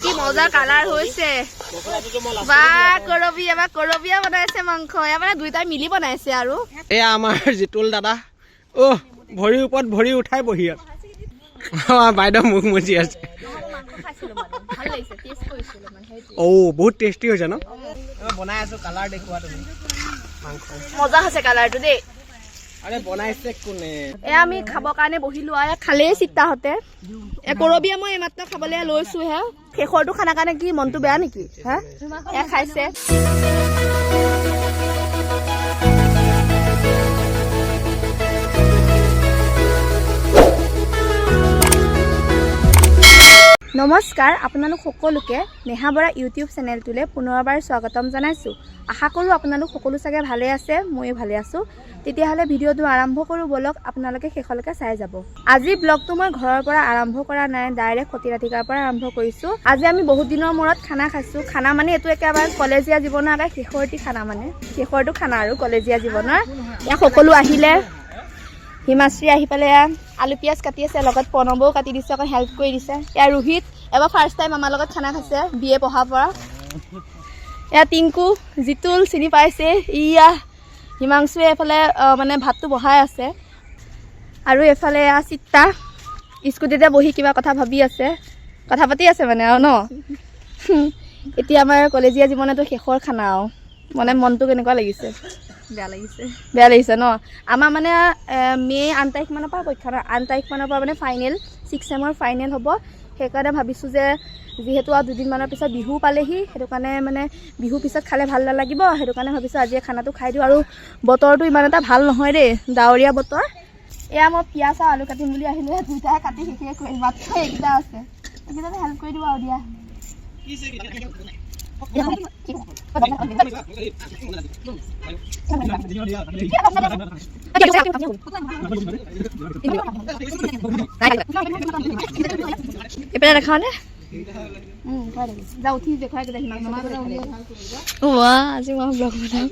কি মজা কালাৰ হৈছে বা কৰবিয়া বনাইছে মাংস মানে দুইটাই মিলি বনাইছে আৰু এয়া আমাৰ জিতুল দাদা ভৰিৰ ওপৰত ভৰি উঠাই বহি আছে বাইদেউ মুখ মুচি আছে বহুত টেষ্টি হৈছে ন বনাই আছো কালাৰ দেখুৱা তুমি মজা আছে কালাৰটো দেই আৰে বনাইছে কোনে এ আমি খাবৰ কাৰণে বহিলো আ খালে চিত্তাহতে কৰবিয়া মই মাত্ৰ খাবলৈ লৈছো হে শেষৰটো খানা কাৰণে কি মনটো বেয়া নেকি হা এ খাইছে নমস্কাৰ আপোনালোক সকলোকে নেহা বৰা ইউটিউব চেনেলটোলৈ পুনৰবাৰ স্বাগতম জনাইছোঁ আশা কৰোঁ আপোনালোক সকলো চাগে ভালে আছে ময়ো ভালে আছোঁ তেতিয়াহ'লে ভিডিঅ'টো আৰম্ভ কৰোঁ বলক আপোনালোকে শেষলৈকে চাই যাব আজি ব্লগটো মই ঘৰৰ পৰা আৰম্ভ কৰা নাই ডাইৰেক্ট সতিৰাধিকাৰ পৰা আৰম্ভ কৰিছোঁ আজি আমি বহুত দিনৰ মূৰত খানা খাইছোঁ খানা মানে এইটো একেবাৰে কলেজীয়া জীৱনৰ এটা শেষৰটি খানা মানে শেষৰটো খানা আৰু কলেজীয়া জীৱনৰ ইয়াত সকলো আহিলে হিমাশ্ৰী আহি পেলাই আলু পিঁয়াজ কাটি আছে লগত প্ৰণৱও কাটি দিছে অকণ হেল্প কৰি দিছে ইয়াৰ ৰোহিত এবাৰ ফাৰ্ষ্ট টাইম আমাৰ লগত খানা খাইছে BA পঢ়াৰ পৰা এয়া টিংকু জিতুল চিনি পাইছে ইয়া হিমাংশুৱে এফালে মানে ভাতটো বহাই আছে আৰু এফালে এয়া চিত্তা স্কুটিতে বহি কিবা কথা ভাবি আছে কথা পাতি আছে মানে আৰু ন এতিয়া আমাৰ কলেজীয়া জীৱনতো শেষৰ খানা আৰু মানে মনটো কেনেকুৱা লাগিছে বেয়া লাগিছে ন আমাৰ মানে মে 8 তাৰিখ মানৰ পৰা পৰীক্ষা 8 তাৰিখ মানৰ পৰা মানে ফাইনেল 6 ছেমৰ ফাইনেল হ'ব সেইকাৰণে ভাবিছোঁ যে যিহেতু আৰু দুদিনমানৰ পিছত বিহু পালেহি সেইটো কাৰণে মানে বিহু পিছত খালে ভাল নালাগিব সেইটো কাৰণে ভাবিছোঁ আজি খানাটো খাই দিওঁ আৰু বতৰটো ইমান এটা ভাল নহয় দেই ডাৱৰীয়া বতৰ এয়া মই পিঁয়াজ আৰু আলু কাটিম বুলি আহিলোঁ দুইটাই কাটি শেষে কৰি মাত্ৰ এইকেইটা আছে এইকেইটাতে হেল্প কৰি দিওঁ আৰু দিয়া এপেলা দেখাও নে যাওঁ উঠি দেখুৱাই কেইটা সিমান আজি মই ব্লগ বনাম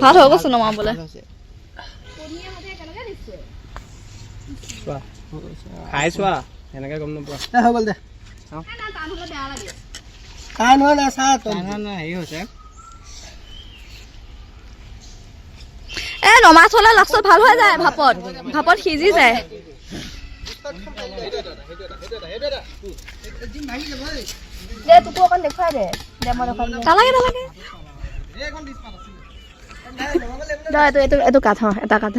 ভাল হৈ গৈছে নমাবলে খাই চোৱা এনেকে গম নোপোৱা হৈ গ'ল দে খাই নহয় না চা হেৰি হৈছে নমাজ হ'লে লাষ্টত ভাল হৈ যায় ভাপত সিজি যায় দে তোকো অকণ দেখুৱাই দে মই দেখুৱাই নালাগে এইটো কাঠ এটা কাঠ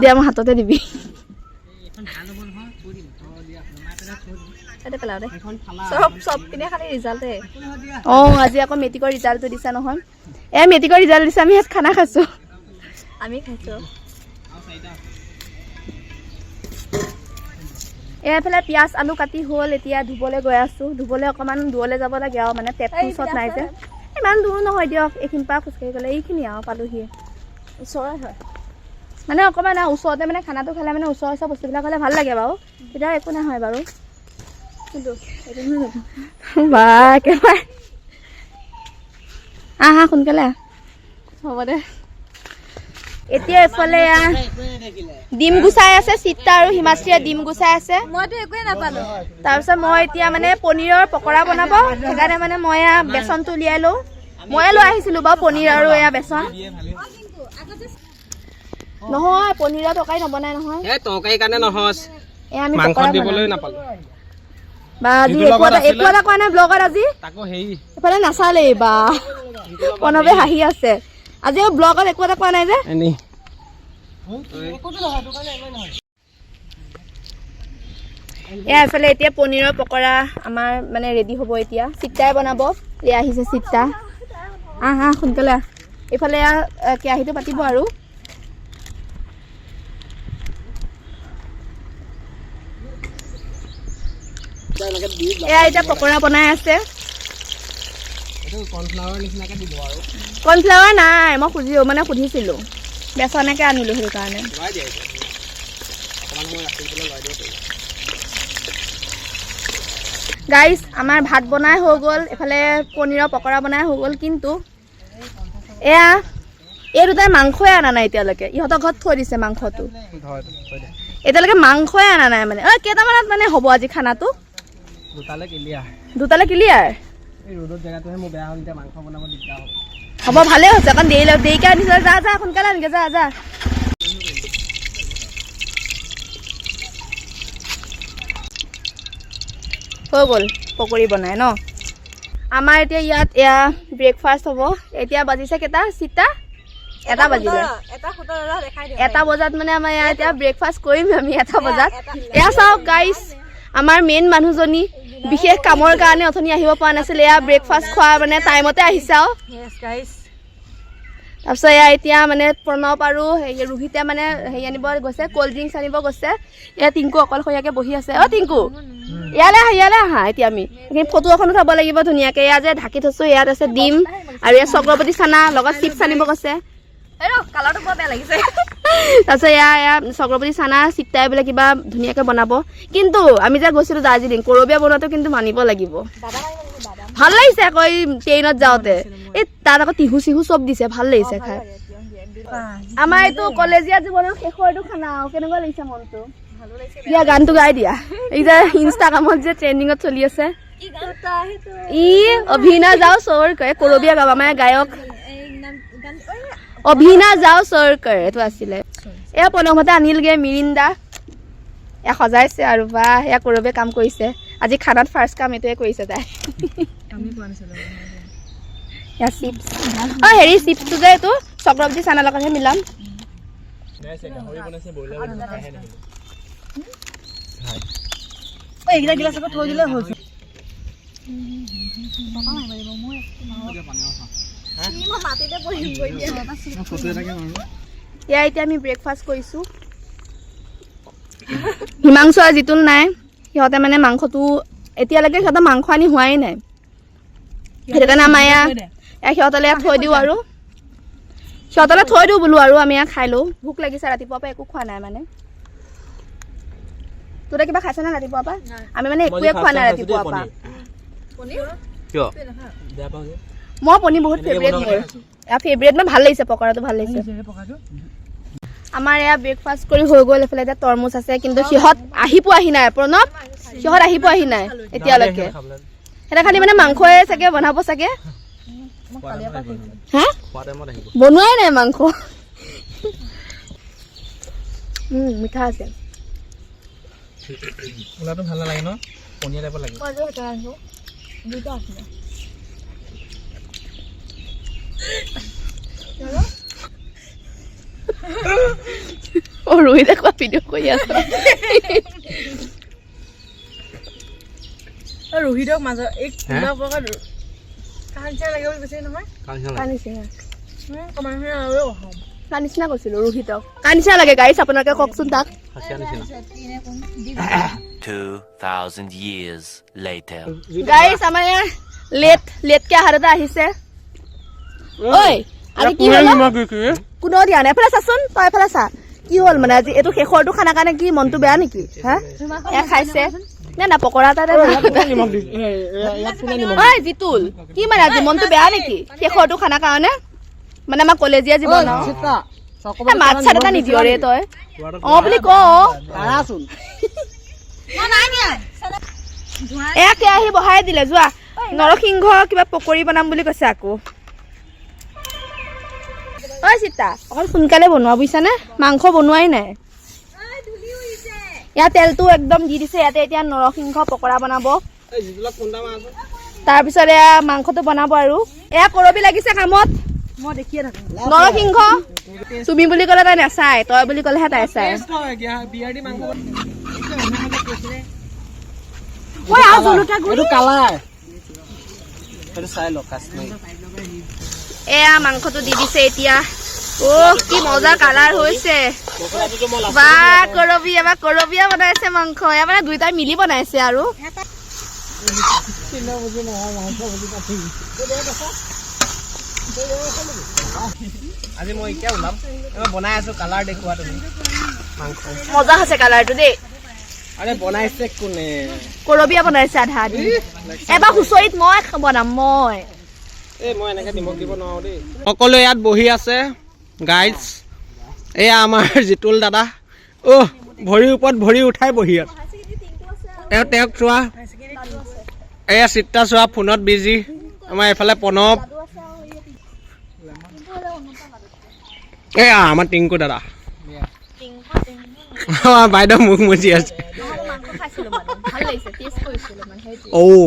দিয়া মই হাততে দিবি চব পিনে খালি ৰিজাল্টে আজি আকৌ মেট্ৰিকৰ ৰিজাল্টটো দিছা নহয় মেট্ৰিকৰ ৰিজাল্ট দিছে আমি ইয়াত খানা খাইছোঁ আমি খাইছোঁ এইফালে পিঁয়াজ আলু কাটি হ'ল এতিয়া ধুবলৈ গৈ আছোঁ ধুবলৈ অকণমান দূৰলৈ যাব লাগে আৰু মানে পেটটো ওচৰত নাই যে ইমান দূৰ নহয় দিয়ক এইখিনিৰ পৰা খোজকাঢ়ি গ'লে এইখিনি আৰু পালোহিয়ে ওচৰৰে হয় মানে অকণমান ওচৰতে মানে খানাটো খালে মানে ওচৰৰ বস্তুবিলাক হ'লে ভাল লাগে বাৰু তেতিয়া একো নহয় বাৰু কিন্তু বা একেবাৰে আহা সোনকালে হ'ব দে এতিয়া এফালে ডিম গুচাই আছে চিত্তা আৰু হিমাশ্ৰীয়ে ডিম গুচাই আছে মইতো একোৱে নাপালোঁ তাৰপিছত মই এতিয়া মানে পনীৰৰ পকৰা বনাব সেইকাৰণে মানে মই বেচনটো উলিয়াই লওঁ ময়ে লৈ আহিছিলোঁ বাৰু পনীৰ আৰু এয়া বেচন নহয় পনীৰৰ তৰকাৰী নবনাই নহয় তৰকাৰী কাৰণে নহয় আমি মাংস দিবলৈ নাপালোঁ বা আজি একো এটা কোৱা নাই ব্লগত আজি এফালে নাচালেই বা প্ৰণৱে হাঁহি আছে আজি ব্লগত একো এটা কোৱা নাই যে এফালে এতিয়া পনীৰৰ পকৰা আমাৰ মানে ৰেডি হ'ব এতিয়া চিত্তাই বনাব এয়া আহিছে চিত্তা আহা সোনকালে এইফালে কেৰাহীটো পাতিব আৰু এয়া এতিয়া পকৰা বনাই আছে কৰ্ণফ্লাৱাৰ নাই মই সুধিছিলোঁ বেচনকে আনিলোঁ সেইটো কাৰণে গাইজ আমাৰ ভাত বনাই হৈ গ'ল, এফালে পনীৰৰ পকৰা বনাই হৈ গ'ল, কিন্তু এয়া এই দুটাই মাংসই অনা নাই এতিয়ালৈকে। ইহঁতৰ ঘৰত থৈ দিছে মাংসটো, এতিয়ালৈকে মাংসই অনা নাই মানে। কেইটামানত মানে হ'ব আজি খানাটো? দুটালে ক্লিয়াৰ। হ'ব, ভালেই হৈছে, কাৰণ দেৰিকৈ আনিছে। যা যা সোনকালে আনগে, যা যা। হৈ গ'ল পকৰি বনাই ন। আমাৰ এতিয়া ইয়াত এয়া ব্ৰেকফাষ্ট হ'ব। এতিয়া বাজিছে কেইটা চিতা? 1 বাজিলে। 1 বজাত মানে আমাৰ ইয়াত এতিয়া ব্ৰেকফাষ্ট কৰিম আমি 1 বজাত। এয়া চাওক গাইজ, আমাৰ মেইন মানুহজনী বিশেষ কামৰ কাৰণে অথনি আহিব পৰা নাছিলে, এয়া ব্ৰেকফাষ্ট খোৱা মানে টাইমতে আহিছে আৰু। তাৰপিছত এয়া এতিয়া মানে প্ৰণৱ আৰু ৰোহিতে মানে হেৰি আনিব গৈছে, ক'ল্ড ড্ৰিংকছ আনিব গৈছে। এয়া টিংকু অকলশৰীয়াকৈ বহি আছে। টিংকু ইয়ালৈ আহা। এতিয়া আমি এইখিনি ফটো এখন উঠাব লাগিব ধুনীয়াকৈ। এয়া যে ঢাকি থৈছোঁ, ইয়াত আছে ডিম আৰু এয়া চক্ৰৱৰ্তী চানা, লগত চিপছ আনিব গৈছে। কালাৰটো বৰ বেয়া লাগিছে। তাৰপিছত এয়া চক্ৰৱৰ্তী চানা চিপটাই বোলে কিবা ধুনীয়াকৈ বনাব। কিন্তু আমি যে গৈছিলোঁ দাৰ্জিলিং, কৰবীয়া বনোৱাটো কিন্তু মানিব লাগিব, ভাল লাগিছে আকৌ। এই ট্ৰেইনত যাওঁতে এই তাত আকৌ টিহু চিহু চব দিছে, ভাল লাগিছে খাই। আমাৰ এইটো কলেজীয়া জীৱনৰ শেষৰ এইটো খানা, কেনেকুৱা লাগিছে মনটো? দিয়া গানটো গাই দিয়া, এই যে ইনষ্টাগ্ৰামত যে ট্ৰেণ্ডিঙত চলি আছে। অভিনা যাও চৰ কৰে, কৰবীয়া গাব আমাৰ গায়ক অভিনা যাও চৰ কৰে, এইটো আছিলে। এয়া প্ৰণৱহঁতে আনিলগে মিৰিণ্ডা, এয়া সজাইছে আৰু বা এয়া কৰবীয়া কাম কৰিছে আজি। খানাত ফাৰ্ষ্ট কাম এইটোৱে কৰিছে তাই। এয়া চিপছ, হেৰি চিপছটো যে এইটো চক্ৰৱৰ্তী চানাৰ লগতহে মিলাম। এইকেইটা গিলাচ আকৌ থৈ দিলে হ'ল। এয়া এতিয়া আমি ব্ৰেকফাষ্ট কৰিছোঁ। হিমাংশু আৰু জিতুল নাই, সিহঁতে মানে মাংসটো এতিয়ালৈকে সিহঁতৰ মাংস আনি হোৱাই নাই, সেইটো কাৰণে আমাৰ এয়া সিহঁতলৈ থৈ দিওঁ আৰু সিহঁতলৈ থৈ দিওঁ বোলো। আৰু আমি খাই লওঁ, ভোক লাগিছে, ৰাতিপুৱাৰ পৰা একো খোৱা নাই মানে। তোৰে কিবা খাইছে নে ৰাতিপুৱাৰ পৰা? আমি মানে একোৱে খোৱা নাই ৰাতিপুৱাৰ পৰা। মই পনীৰ বহুত ফেভৰেট, মোৰ ফেভৰেট, মানে ভাল লাগিছে, পকৰাটো ভাল লাগিছে। আমাৰ এয়া ব্ৰেকফাষ্ট কৰি হৈ গ'ল। এইফালে এতিয়া তৰমুজ আছে, কিন্তু সিহঁত আহি পোৱাহি নাই। প্ৰণৱ, সিহঁত আহি পোৱাহি নাই এতিয়ালৈকে। সিহঁতে খালি মানে মাংসই চাগে বনাব চাগে, হা বনোৱাই নাই মাংস। মিঠা আছে। ভাল নালাগে ন, পনীয়া টাইপৰ লাগে। ৰোহিতে কোৱা ভিডিঅ' কৰি আছে। ৰোহিতক মাজত এই কাঞ্চা লাগে বুলি কৈছে নহয়, কাৰ নিচিনা কৈছিলো ৰোহিতক, কাৰ নিচিনা লাগে গাইছ আপোনালোকে কওকচোন তাক। 2000 years later. গাইছ আমাৰ ইয়াৰ লেটকে আহাৰ এটা আহিছে। ঐ আজি কি হ'ল? কোনেও দিয়া নাই, এফালে চাচোন, তই এফালে চা। কি হ'ল মানে আজি এইটো শেষৰটো খানা কাৰণে কি মনটো বেয়া নেকি? হা এয়া খাইছে না পকৰা এটা জিতুল, কি মানে আজি মনটো বেয়া নেকি শেষৰটো খানা কাৰণে? মানে আমাৰ কলেজীয়া জীৱন, মাছ চাট এটা নিদিয় ৰে তই, বুলি ক। এয়া কেৰাহী বহাই দিলে, যোৱা। নৰসিংহ কিবা পকৰি বনাম বুলি কৈছে আকৌ। ঐ চিতা, অকণ সোনকালে বনোৱা বুজিছানে, মাংস বনোৱাই নাই। ইয়াত তেলটো একদম দি দিছে। ইয়াতে এতিয়া নৰসিংহ পকৰা বনাব, তাৰপিছত এয়া মাংসটো বনাব। আৰু এয়া কৰবী লাগিছে কামত, মই দেখিয়ে থাকো। নৰসিংহ তুমি বুলি ক'লে তাই নাচায়, তই বুলি ক'লেহে তাই চায়। এয়া মাংসটো দি দিছে এতিয়া। কি মজা কালাৰ হৈছে বা। কৰবী এবাৰ কৰবীয়া বনাইছে মাংস, এয়া মানে দুইটাই মিলি বনাইছে। আৰু আজি মই এতিয়া ওলাম, বনাই আছো, কালাৰ দেখুওৱা তুমি মাংস। মজা হৈছে কালাৰটো দেই। আৰে বনাইছে কোনে কৰবিয়া বনাইছে আধা আধি এবাৰ হুঁচৰিত মই বনাম মই এই মই এনেকে নিমখ দিব নোৱাৰো দেই সকলোৱে ইয়াত বহি আছে গাইজ এয়া আমাৰ জিতুল দাদা ভৰিৰ ওপৰত ভৰি উঠাই বহি আছে তেওঁক চোৱা এয়া চিত্ৰা চোৱা ফোনত বিজি আমাৰ এইফালে প্ৰণৱ এয়া আমাৰ টিংকু দাদা বাইদেউ মুখ মুচি আছে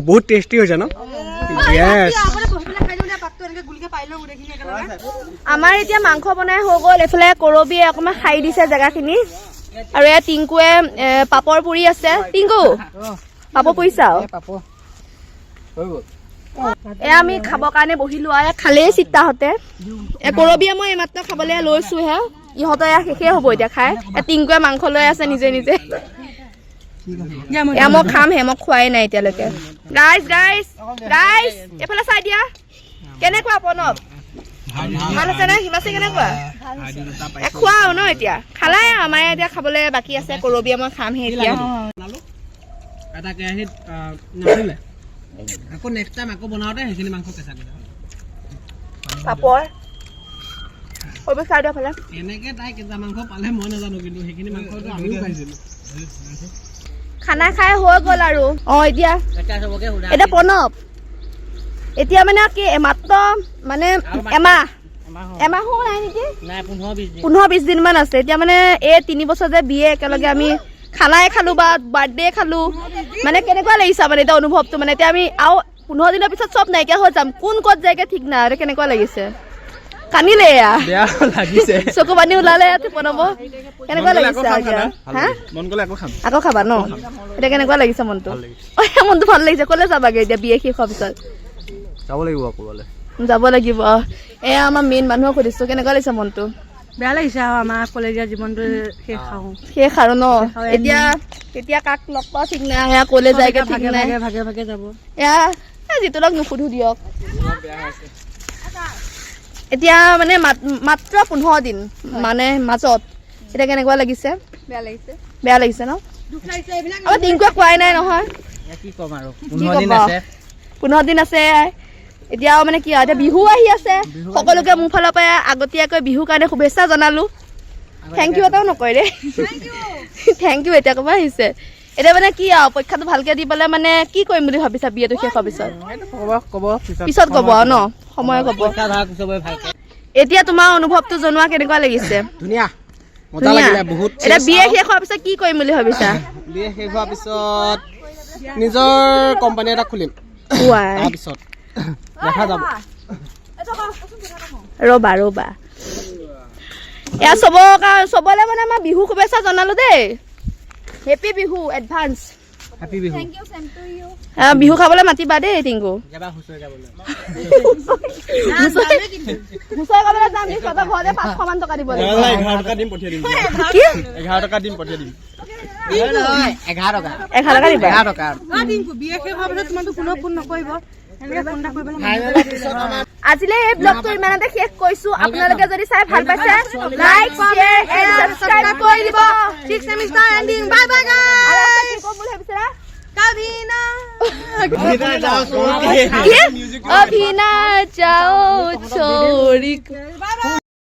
বহুত টেষ্টি হৈছে ন আমাৰ এতিয়া মাংস বনাই হৈ গ'ল এইফালে কৰবিয়ে অকণমান খাই দিছে জেগাখিনি আৰু এয়া টিংকুৱে পাপৰ পুৰি আছে টিংকু পাপৰ পুৰিছা এয়া আমি খাবৰ কাৰণে বহিলো আৰু খালেই চিত্তাহঁতে কৰবিয়ে মই এইমাত্ৰ খাবলৈ লৈছোহে ইহঁতৰ এয়া শেষেই হ'ব এতিয়া খাই টিংকুৱে মাংস লৈ আছে নিজে নিজে এয়া মই খামহে মই খোৱাই নাই এতিয়ালৈকে গাইজ গাইজ গাইজ এইফালে চাই দিয়া কেনেকুৱা প্ৰণৱ ভাল আছে নে হিমাচি কেনেকুৱা খোৱা ন এতিয়া খালাই আমাৰ এতিয়া খাবলৈ বাকী আছে কৰবিয়ে মই খামহে এতিয়া এটা কেৰাহীত নাছিলে আকৌ নেক্সট টাইম আকৌ বনাওঁতে সেইখিনি মাংস কেঁচা পাপৰ চাই দিয়া ফালে এনেকে তাই কেঁচা মাংস পালে মই নাজানো কিন্তু সেইখিনি মাংসটো আমিও খাইছিলো খানা খাই হৈ গ'ল আৰু এতিয়া প্ৰণৱ এতিয়া মানে কি মাত্ৰ মানে এমাহো নাই নেকি 15-20 দিন মান আছে এতিয়া মানে এই 3 বছৰ যে বিয়ে একেলগে আমি খানাই খালো বা বাৰ্থডে খালো মানে কেনেকুৱা লাগিছে মানে এতিয়া অনুভৱটো মানে এতিয়া আমি আৰু 15 দিনৰ পিছত চব নাইকিয়া হৈ যাম কোন ক'ত যায়গে ঠিক নাই আৰু কেনেকুৱা লাগিছে কান্দিলে এয়া চকু পানী ওলালে প্ৰণৱ কেনেকুৱা লাগিছে আকৌ খাবা ন এতিয়া কেনেকুৱা লাগিছে মনটো মনটো ভাল লাগিছে ক'লে যাবাগে এতিয়া বিয়ে শেষ হোৱাৰ পিছত যাব লাগিব এয়া আমাৰ মেইন মানুহক সুধিছো কেনেকুৱা লাগিছে মনটো বেয়া লাগিছে আৰু আমাৰ কলেজীয়া জীৱনটো শেষ আৰু ন এতিয়া কেতিয়া কাক লগ পাওঁ ঠিক নাই এয়া ক'লে যায়গে ঠিক নাই ভাগে ভাগে যাব এয়া জিতুলক নুসুধো দিয়ক এতিয়া মানে মাত্ৰ 15 দিন মানে মাজত এতিয়া কেনেকুৱা লাগিছে বেয়া লাগিছে ন আমাৰ টিংকুৱে কোৱাই নাই নহয় কি ক'ম আৰু 15 দিন আছে এতিয়া মানে কি এতিয়া বিহু আহি আছে সকলোকে মোৰ ফালৰ পৰা আগতীয়াকৈ বিহুৰ কাৰণে শুভেচ্ছা জনালো থেংক ইউ এটাও নকয় দেই থেংক ইউ এতিয়া ক'ব আহিছে এতিয়া মানে কি আৰু পৰীক্ষাটো ভালকে দি পেলাই মানে কি কৰিম বুলি ভাবিছা বিয়েটো শেষ হোৱাৰ পিছত ক'ব আৰু ন সময় ক'ব এতিয়া তোমাৰ অনুভৱটো জনোৱা কেনেকুৱা লাগিছে ধুনীয়া মজা লাগিলে বহুত এতিয়া বিয়ে শেষ হোৱাৰ পিছত কি কৰিম বুলি ভাবিছা বিয়ে শেষ হোৱাৰ পিছত নিজৰ কোম্পানী এটা খুলিম তাৰপিছত দেখা যাব ৰবা এয়া চবলে মানে আমাৰ বিহু শুভেচ্ছা জনালো দেই happy Bihu advance happy Bihu Bihu খাবলৈ মাতিবা দেই টিংকু হুঁচৰি খাবলৈ যাম নি ঘৰতে 500 মান টকা দিব লাগিব 11 টকা দিম পঠিয়াই দিম 11 টকা দিম পঠিয়াই দিম 11 টকা বিয়ে শেষ হোৱাৰ পিছত তোমাৰতো কোনো ফোন নকৰিব আজিলে এই ব্লগটো ইমানতে শেষ কৰিছো আপোনালোকে যদি চাই ভাল পাইছে লাইক শেয়াৰ এণ্ড সাবস্ক্ৰাইব কৰি দিব 6 semester ending bye bye guys কি ক'ম বুলি ভাবিছা अभी ना जाओ छोड़ी